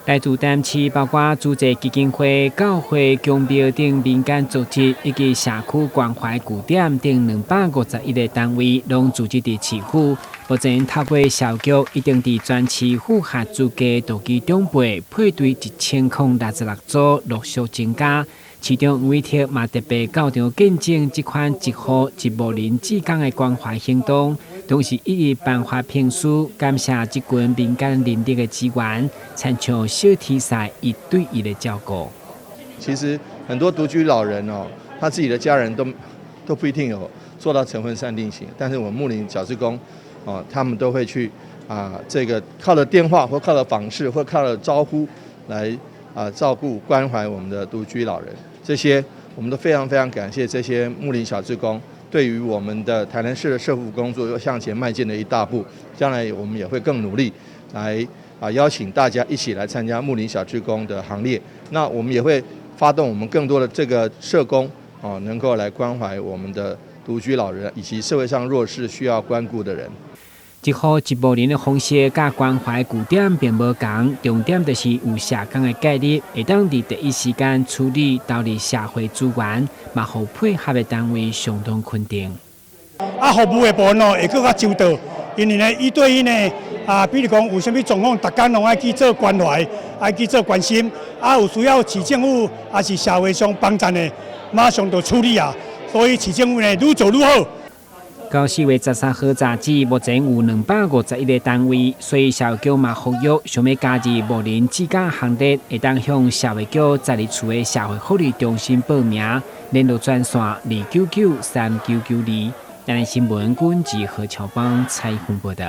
来自台南市包括组织基金会、教会、公庙等民间组织以及社区关怀据点等251个单位，拢组织伫市府。目前透过社局，一定伫全市符合资格道具装备配对1066组，陆续增加。其中吴伟霆嘛特别到场见证这款一户一无人志工的关怀行动，同时一一颁发评书，感谢这群民间人力的资源，参像小题赛一对一的照顾。其实很多独居老人哦，他自己的家人都不一定有做到晨昏善定型，但是我们牧灵小志工哦，他们都会去这个靠了电话或靠了访视或靠了招呼来照顾关怀我们的独居老人。这些我们都非常非常感谢这些牧灵小志工，对于我们的台南市的社福工作又向前迈进了一大步。将来我们也会更努力来邀请大家一起来参加牧灵小志工的行列。那我们也会发动我们更多的这个社工能够来关怀我们的独居老人以及社会上弱势需要关顾的人。一户一无人的方式，甲关怀据点并无同，重点就是有社工的介入，会当伫第一时间处理投入社会资源，嘛互配合的单位相当肯定。服务的部分会更加周到，因为呢1对1呢比如讲有啥物状况，大家拢爱去做关怀，爱去做关心，有需要市政府还是社会上帮助的，马上就处理所以市政府呢愈做愈好。到4月13號早止，目前有251個單位，所以社會局嘛呼籲想要加入無人志工行列，會當向社會局在立處的社會福利中心報名，聯絡專線2993992。台南新聞管制何超邦採訪報道。